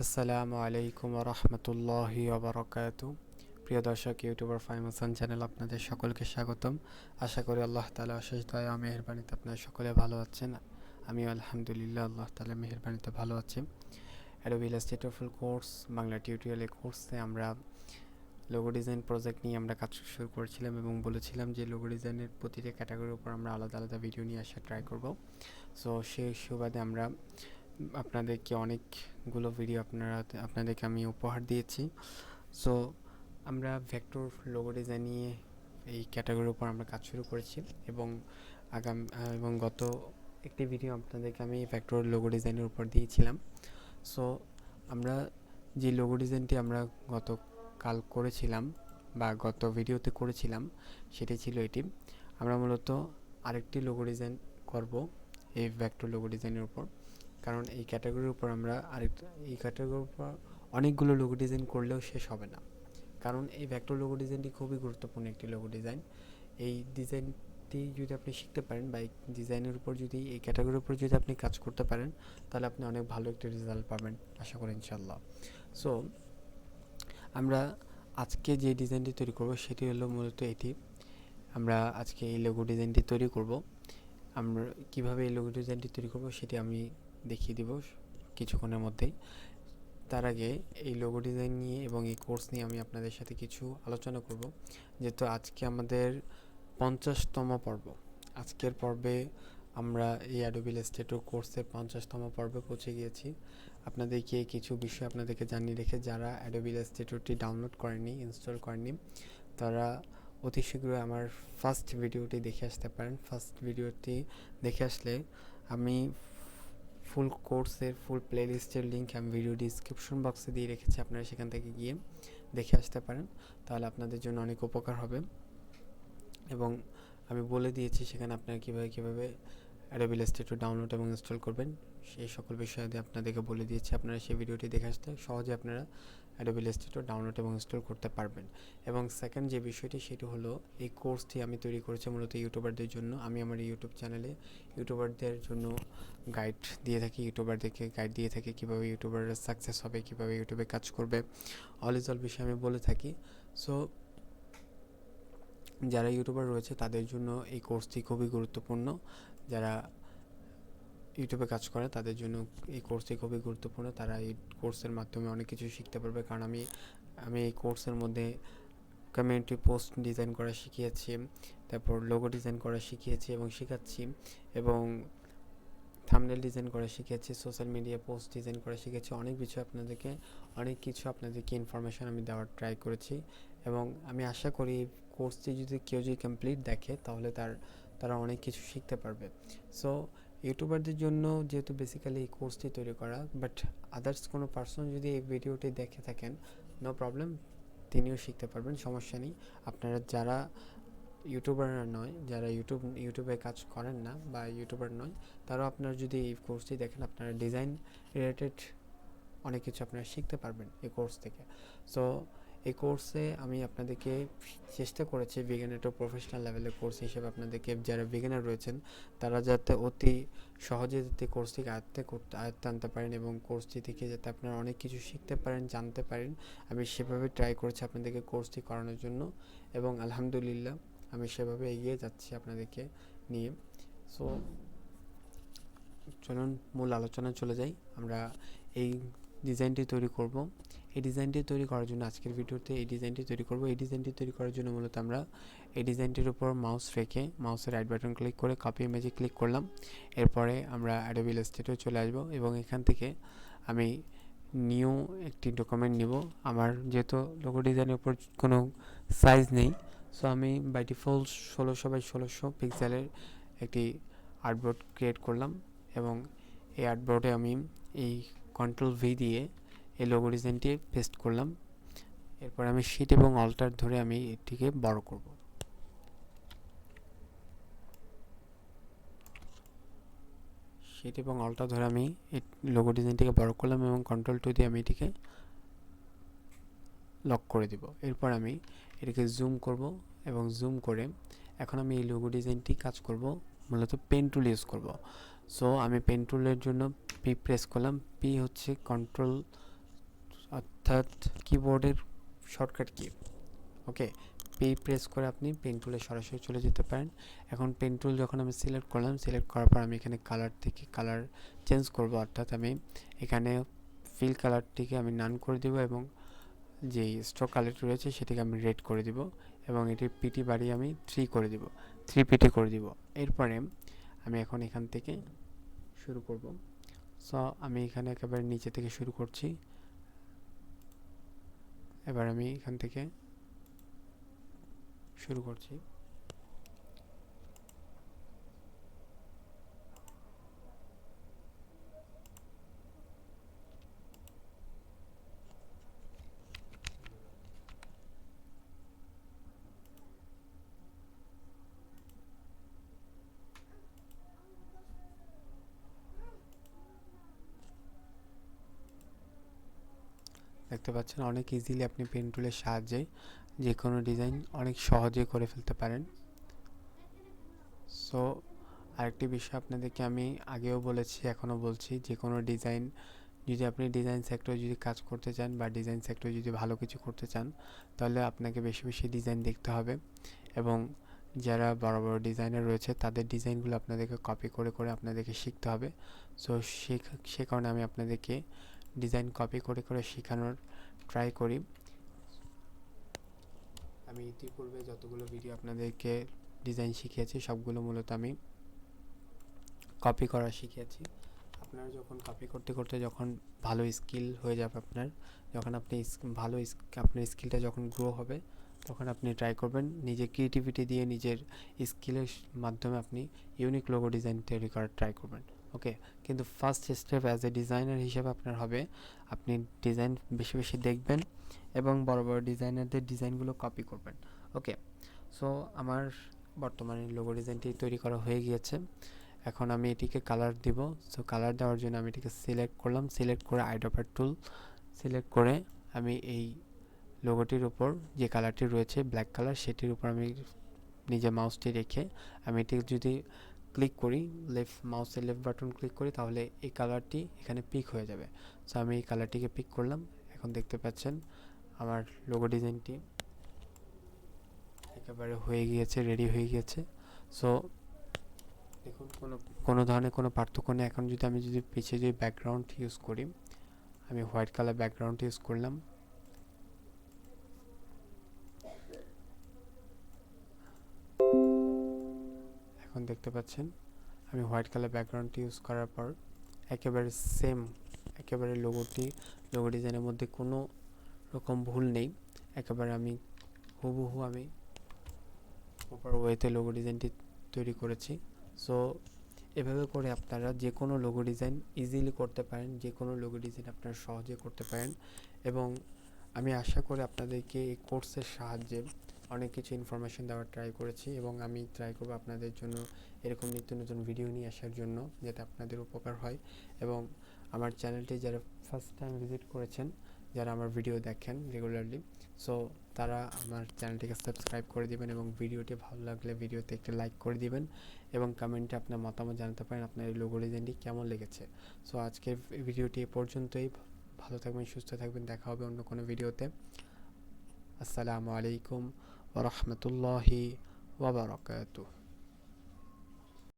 আসসালামু আলাইকুম ওয়া রাহমাতুল্লাহি ওয়া বারাকাতুহু। প্রিয় দর্শক, ইউটিউবার ফাহিম হাসান চ্যানেল আপনাদের সকলকে স্বাগতম। আশা করি আল্লাহ তাআলা অশেষ দয়া ও মেহেরবানিতে আপনারা সকলে ভালো আছেন। আমিও আলহামদুলিল্লাহ আল্লাহ তাআলার মেহেরবানিতে ভালো আছি। Adobe Illustrator full course Bangla tutorial কোর্সে আমরা লোগো ডিজাইন প্রজেক্ট নিয়ে আমরা কাজ শুরু করেছিলাম এবং বলেছিলাম যে লোগো ডিজাইনের প্রতিটা ক্যাটাগরির উপর আমরা আলাদা আলাদা ভিডিও নিয়ে আসা ট্রাই করব। সো সেই সুবাদে আমরা আপনাদেরকে অনেকগুলো ভিডিও আপনাদেরকে আমি উপহার দিয়েছি। সো আমরা ভেক্টর লোগো ডিজাইন নিয়ে এই ক্যাটাগরির উপর আমরা কাজ শুরু করেছি এবং গত একটি ভিডিও আপনাদেরকে আমি ভেক্টর লোগো ডিজাইনের উপর দিয়েছিলাম। সো আমরা যে লোগো ডিজাইনটি আমরা গতকাল করেছিলাম বা গত ভিডিওতে করেছিলাম সেটি ছিল এটি। আমরা মূলত আরেকটি লোগো ডিজাইন করব এই ভেক্টর লোগো ডিজাইনের উপর, কারণ এই ক্যাটাগরির উপর আমরা এই ক্যাটাগরির উপর অনেকগুলো লোগো ডিজাইন করলেও শেষ হবে না, কারণ এই ভেক্টর লোগো ডিজাইনটি খুবই গুরুত্বপূর্ণ একটি লোগো ডিজাইন। এই ডিজাইনটি যদি আপনি শিখতে পারেন বা এই ডিজাইনের উপর যদি এই ক্যাটাগরির উপর যদি আপনি কাজ করতে পারেন তাহলে আপনি অনেক ভালো একটি রেজাল্ট পাবেন আশা করি ইনশাল্লাহ। সো আমরা আজকে যে ডিজাইনটি তৈরি করব সেটি হলো মূলত এটি। আমরা আজকে এই লোগো ডিজাইনটি তৈরি করব। আমরা কিভাবে এই লোগো ডিজাইনটি তৈরি করব সেটি আমি দেখিয়ে দিব কিছুক্ষণের মধ্যেই। তার আগে এই লোগো ডিজাইন নিয়ে এবং এই কোর্স নিয়ে আমি আপনাদের সাথে কিছু আলোচনা করব, যেহেতু আজকে আমাদের 50তম পর্ব। আজকের পর্বে আমরা এই অ্যাডোবি ইলাস্ট্রেটর কোর্সের 50তম পর্বে পৌঁছে গিয়েছি। আপনাদেরকে কিছু বিষয় আপনাদেরকে জানিয়ে রেখে, যারা অ্যাডোবি ইলাস্ট্রেটরটি ডাউনলোড করেননি, ইনস্টল করেননি, তারা অতি শীঘ্রই আমার ফার্স্ট ভিডিওটি দেখে আসতে পারেন। ফার্স্ট ভিডিওটি দেখে আসলে আমি ফুল কোর্সের ফুল প্লেলিস্টের লিঙ্ক আমি ভিডিও ডিসক্রিপশন বক্সে দিয়ে রেখেছি, আপনারা সেখান থেকে গিয়ে দেখে আসতে পারেন, তাহলে আপনাদের জন্য অনেক উপকার হবে। এবং আমি বলে দিয়েছি সেখানে আপনারা কীভাবে অ্যাডোবি ইলাস্ট্রেটর ডাউনলোড এবং ইনস্টল করবেন সেই সকল বিষয় আপনাদেরকে বলে দিয়েছি। আপনারা সেই ভিডিওটি দেখে আসতে সহজে আপনারা অ্যাডোবি ইলাস্ট্রেটর ডাউনলোড এবং ইনস্টল করতে পারবেন। এবং সেকেন্ড যে বিষয়টি সেটি হলো, এই কোর্সটি আমি তৈরি করেছি মূলত ইউটিউবারদের জন্য। আমি আমার ইউটিউব চ্যানেলে ইউটিউবারদের জন্য গাইড দিয়ে থাকি, ইউটিউবারদেরকে গাইড দিয়ে থাকি কীভাবে ইউটিউবাররা সাকসেস হবে, কীভাবে ইউটিউবে কাজ করবে, অল বিষয়ে আমি বলে থাকি। সো যারা ইউটিউবার রয়েছে তাদের জন্য এই কোর্সটি খুবই গুরুত্বপূর্ণ। যারা ইউটিউবে কাজ করে তাদের জন্য এই কোর্সটি খুবই গুরুত্বপূর্ণ। তারা এই কোর্সের মাধ্যমে অনেক কিছু শিখতে পারবে, কারণ আমি এই কোর্সের মধ্যে কমিউনিটি পোস্ট ডিজাইন করা শিখিয়েছি, তারপর লোগো ডিজাইন করা শিখিয়েছি এবং শেখাচ্ছি, এবং থাম্বনেল ডিজাইন করা শিখেছি, সোশ্যাল মিডিয়া পোস্ট ডিজাইন করা শিখেছি। অনেক কিছু আপনাদেরকে ইনফরমেশান আমি দেওয়ার ট্রাই করেছি, এবং আমি আশা করি কোর্সটি কেউ যদি কমপ্লিট দেখে তাহলে তারা অনেক কিছু শিখতে পারবে। সো ইউটিউবারদের জন্য যেহেতু বেসিক্যালি এই কোর্সটি তৈরি করা, বাট আদার্স কোনো পার্সন যদি এই ভিডিওটি দেখে থাকেন, নো প্রবলেম, তিনিও শিখতে পারবেন, সমস্যা নেই। আপনারা যারা ইউটিউবাররা নয়, যারা ইউটিউবে কাজ করেন না বা ইউটিউবার নয়, তারাও আপনারা যদি এই কোর্সটি দেখেন, আপনারা ডিজাইন রিলেটেড অনেক কিছু আপনারা শিখতে পারবেন এই কোর্স থেকে। সো এই কোর্সে আমি আপনাদেরকে চেষ্টা করেছি বিগিনার টু প্রফেশনাল লেভেলের কোর্স হিসেবে আপনাদেরকে, যারা বিগিনার রয়েছেন তারা যাতে অতি সহজে কোর্সটিকে আয়ত্তে আনতে পারেন এবং কোর্সটি থেকে যাতে আপনারা অনেক কিছু শিখতে পারেন, জানতে পারেন, আমি সেভাবে ট্রাই করেছি আপনাদেরকে কোর্সটি করানোর জন্য, এবং আলহামদুলিল্লাহ আমি সেভাবে এগিয়ে যাচ্ছি আপনাদেরকে নিয়ে। সো চলুন মূল আলোচনায় চলে যাই। আমরা এই ডিজাইনটি তৈরি করব। এই ডিজাইনটি তৈরি করার জন্য আজকের ভিডিওতে এই ডিজাইনটি তৈরি করব। এই ডিজাইনটি তৈরি করার জন্য মূলত আমরা এই ডিজাইনটির উপর মাউস রেখে মাউসের রাইট বাটন ক্লিক করে কপি ইমেজে ক্লিক করলাম। এরপরে আমরা অ্যাডোবি ইলাস্ট্রেটরে চলে আসব এবং এখান থেকে আমি নিউ একটি ডকুমেন্ট নিব। আমার যেহেতু লোগো ডিজাইনের উপর কোনো সাইজ নেই, সো আমি বাই ডিফল্ট 1600 পিক্সেলের একটি আর্টবোর্ড ক্রিয়েট করলাম, এবং এই আর্টবোর্ডে আমি এই কন্ট্রোল ভি দিয়ে এই লোগো ডিজাইনটি পেস্ট করলাম। এরপর আমি শিট এবং অল্টার ধরে আমি এটিকে বড় করব। শিট এবং অল্টার ধরে আমি এই লোগো ডিজাইনটিকে বড় করলাম এবং কন্ট্রোল 2 দিয়ে আমি এটিকে লক করে দিব। এরপর আমি এটিকে জুম করব, এবং জুম করে এখন আমি এই লোগো ডিজাইনটি কাজ করব মূলত পেন টুল ইউজ করব। সো আমি পেন টুলের জন্য পি প্রেস করলাম। পি হচ্ছে কন্ট্রোল অর্থাৎ কিবোর্ডের শর্টকাট কি। ওকে, পি প্রেস করে আপনি পেন টুলে সরাসরি চলে যেতে পারেন। এখন পেন টুল যখন আমি সিলেক্ট করলাম, সিলেক্ট করার পর আমি এখানে কালার থেকে কালার চেঞ্জ করব, অর্থাৎ আমি এখানে ফিল কালারটিকে আমি নান করে দেবো এবং যে স্ট্রোক কালারটি রয়েছে সেটিকে আমি রেড করে দিব এবং এটির পিটি বাড়িয়ে আমি 3 করে দিব, 3 পিটি করে দিব। এরপরে আমি এখন এখান থেকে শুরু করব। সো আমি এখানে একেবারে নিচে থেকে শুরু করছি। এবার আমি এখান থেকে শুরু করছি। দেখতে পাচ্ছেন অনেক ইজিলি আপনি পেন টুলের সাহায্যে যে কোনো ডিজাইন অনেক সহজে করে ফেলতে পারেন। সো আরেকটি বিষয় আপনাদেরকে আমি আগেও বলেছি, এখনও বলছি, যে কোনো ডিজাইন যদি আপনি ডিজাইন সেক্টরে যদি কাজ করতে চান বা ডিজাইন সেক্টরে যদি ভালো কিছু করতে চান, তাহলে আপনাকে বেশি বেশি ডিজাইন দেখতে হবে এবং যারা বড় বড় ডিজাইনার রয়েছে তাদের ডিজাইনগুলো আপনাদেরকে কপি করে করে আপনাদেরকে শিখতে হবে। সো সে কারণে আমি আপনাদেরকে ডিজাইন কপি করে করে শেখানোর ট্রাই করি। আমি ইতিপূর্বে যতগুলো ভিডিও আপনাদেরকে ডিজাইন শিখিয়েছি সবগুলো মূলত আমি কপি করা শিখিয়েছি। আপনারা যখন কপি করতে করতে যখন ভালো স্কিল হয়ে যাবে আপনার, যখন আপনি ভালো আপনার স্কিলটা যখন গ্রো হবে, তখন আপনি ট্রাই করবেন নিজের ক্রিয়েটিভিটি দিয়ে নিজের স্কিলের মাধ্যমে আপনি ইউনিক লোগো ডিজাইন তৈরি করার ট্রাই করবেন। ওকে, কিন্তু first step as a designer হিসেবে আপনার হবে আপনি ডিজাইন বেশি বেশি দেখবেন এবং বড় বড় ডিজাইনারদের ডিজাইনগুলো কপি করবেন। ওকে, সো আমার বর্তমানে লোগো ডিজাইনটি তৈরি করা হয়ে গিয়েছে। এখন আমি এটিকে কালার দিব। সো কালার দেওয়ার জন্য আমি এটিকে সিলেক্ট করলাম, সিলেক্ট করে আইড্রপার টুল সিলেক্ট করে আমি এই লোগোটির উপর যে কালারটি রয়েছে ব্ল্যাক কালার, সেটির উপর আমি নিজে মাউসটি রেখে আমি এটি যদি ক্লিক করি, মাউসের লেফট বাটন ক্লিক করি, তাহলে এই কালারটি এখানে পিক হয়ে যাবে। সো আমি এই কালারটিকে পিক করলাম। এখন দেখতে পাচ্ছেন আমার লোগো ডিজাইনটি একেবারে হয়ে গিয়েছে, রেডি হয়ে গিয়েছে। সো দেখুন কোনো ধরনের কোনো পার্থক্য নেই। এখন যদি আমি পিছিয়ে যদি ব্যাকগ্রাউন্ড ইউজ করি, আমি হোয়াইট কালার ব্যাকগ্রাউন্ড ইউজ করলাম। এখন দেখতে পাচ্ছেন আমি হোয়াইট কালার ব্যাকগ্রাউন্ড ইউজ করার পর একেবারে সেম, একেবারে লোগো ডিজাইনের মধ্যে কোনো রকম ভুল নেই। একেবারে আমি হুবহু আমি প্রপার ওয়েতে লোগো ডিজাইনটি তৈরি করেছি। সো এভাবে করে আপনারা যে কোনো লোগো ডিজাইন ইজিলি করতে পারেন, যে কোনো লোগো ডিজাইন আপনারা সহজে করতে পারেন এবং আমি আশা করি আপনাদেরকে এই কোর্সের সাহায্যে অনেক কিছু ইনফরমেশন দেওয়ার ট্রাই করেছি এবং আমি ট্রাই করবো আপনাদের জন্য এরকম নিত্য নতুন ভিডিও নিয়ে আসার জন্য, যাতে আপনাদের উপকার হয়। এবং আমার চ্যানেলটি যারা ফার্স্ট টাইম ভিজিট করেছেন, যারা আমার ভিডিও দেখেন রেগুলারলি, সো তারা আমার চ্যানেলটিকে সাবস্ক্রাইব করে দিবেন এবং ভিডিওটি ভালো লাগলে ভিডিওতে একটা লাইক করে দিবেন এবং কমেন্টে আপনার মতামত জানাতে পারেন আপনার এই লোগো ডিজাইনটি কেমন লেগেছে। সো আজকের ভিডিওটি এ পর্যন্তই। ভালো থাকবেন, সুস্থ থাকবেন, দেখা হবে অন্য কোনো ভিডিওতে। আসসালামু আলাইকুম ওয়া রাহমাতুল্লাহি ওয়া বারাকাতুহু।